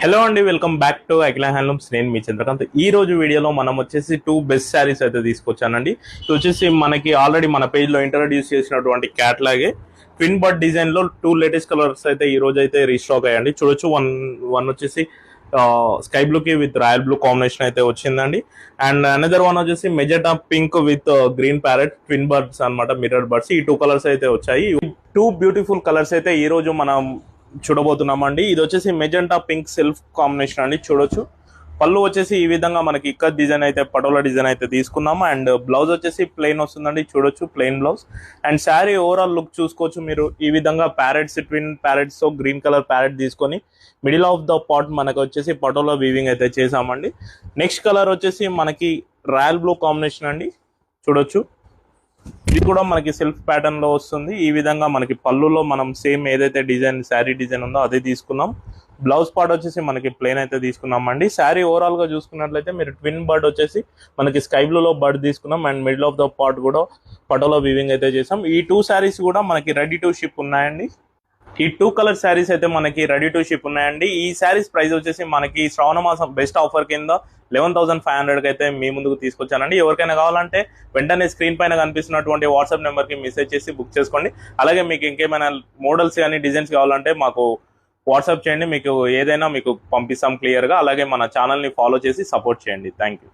Hello అండి, welcome back to Akhila handlooms. నేను మీ చంద్రకాంత్. ఈ రోజు వీడియోలో మనం వచ్చేసి 2 బెస్ట్ శారీస్ అయితే తీసుకొచ్చానండి. ఇది వచ్చేసి మనకి ఆల్రెడీ మన పేజ్ లో ఇంట్రడ్యూస్ చేసినటువంటి క్యాట్లాగే ట్విన్ బర్డ్ డిజైన్ లో 2 లేటెస్ట్ కలర్స్ అయితే ఈ రోజు అయితే రీస్టాక్ అయ్యండి. చూడొచ్చు, వన్ వచ్చేసి స్కై బ్లూ కి విత్ రాయల్ బ్లూ కాంబినేషన్ అయితే వచ్చిందండి. అండ్ అనదర్ వన్ వచ్చేసి magenta pink with green parrot twin birds అనమాట, మిర్రర్ బర్డ్స్. ఈ 2 కలర్స్ అయితే వచ్చాయి. 2 బ్యూటిఫుల్ కలర్స్ అయితే ఈ రోజు మనం చూడబోతున్నామండి. ఇది వచ్చేసి మెజెంటా పింక్ సెల్ఫ్ కాంబినేషన్ అండి. చూడొచ్చు, పళ్ళు వచ్చేసి ఈ విధంగా మనకి ఇక్కత్ డిజైన్ అయితే పటోలా డిజైన్ అయితే తీసుకున్నాము. అండ్ బ్లౌజ్ వచ్చేసి ప్లెయిన్ వస్తుందండి. చూడొచ్చు, plain blouse. And sari overall look చూసుకోవచ్చు మీరు. ఈ విధంగా ప్యారెట్స్, ట్విన్ ప్యారెట్స్ తో గ్రీన్ కలర్ ప్యారెట్ తీసుకొని మిడిల్ ఆఫ్ ద పాట్ మనకు వచ్చేసి పటోలా వీవింగ్ అయితే చేసామండి. నెక్స్ట్ కలర్ వచ్చేసి మనకి రాయల్ బ్లూ కాంబినేషన్ అండి. చూడొచ్చు, ఇది కూడా మనకి సెల్ఫ్ ప్యాటర్న్ లో వస్తుంది. ఈ విధంగా మనకి పళ్ళులో మనం సేమ్ ఏదైతే డిజైన్ శారీ డిజైన్ ఉందో అదే తీసుకున్నాం. బ్లౌజ్ పార్ట్ వచ్చేసి మనకి ప్లెయిన్ అయితే తీసుకున్నాం అండి. శారీ ఓవరాల్ గా చూసుకున్నట్లయితే మీరు ట్విన్ బర్డ్ వచ్చేసి మనకి స్కై బ్లూ లో బర్డ్ తీసుకున్నాం. And middle of the part కూడా పటోలా వీవింగ్ అయితే చేసాం. ఈ 2 శారీస్ కూడా మనకి రెడీ టు షిప్ ఉన్నాయండి. ఈ 2 కలర్ శారీస్ అయితే మనకి రెడీ టు షిప్ ఉన్నాయండి. ఈ శారీస్ ప్రైస్ వచ్చేసి మనకి శ్రావణ మాసం బెస్ట్ ఆఫర్ కింద 11,500 అయితే మీ ముందుకు తీసుకొచ్చానండి. ఎవరికైనా కావాలంటే వెంటనే స్క్రీన్ పైన కనిపిస్తున్నటువంటి వాట్సాప్ నెంబర్ కి మెసేజ్ చేసి బుక్ చేసుకోండి. అలాగే మీకు ఇంకేమైనా మోడల్స్ కానీ డిజైన్స్ కావాలంటే మాకు వాట్సాప్ చేయండి. మీకు ఏదైనా మీకు పంపిస్తాం క్లియర్ గా. అలాగే మన ఛానల్ ని ఫాలో చేసి సపోర్ట్ చేయండి. Thank you.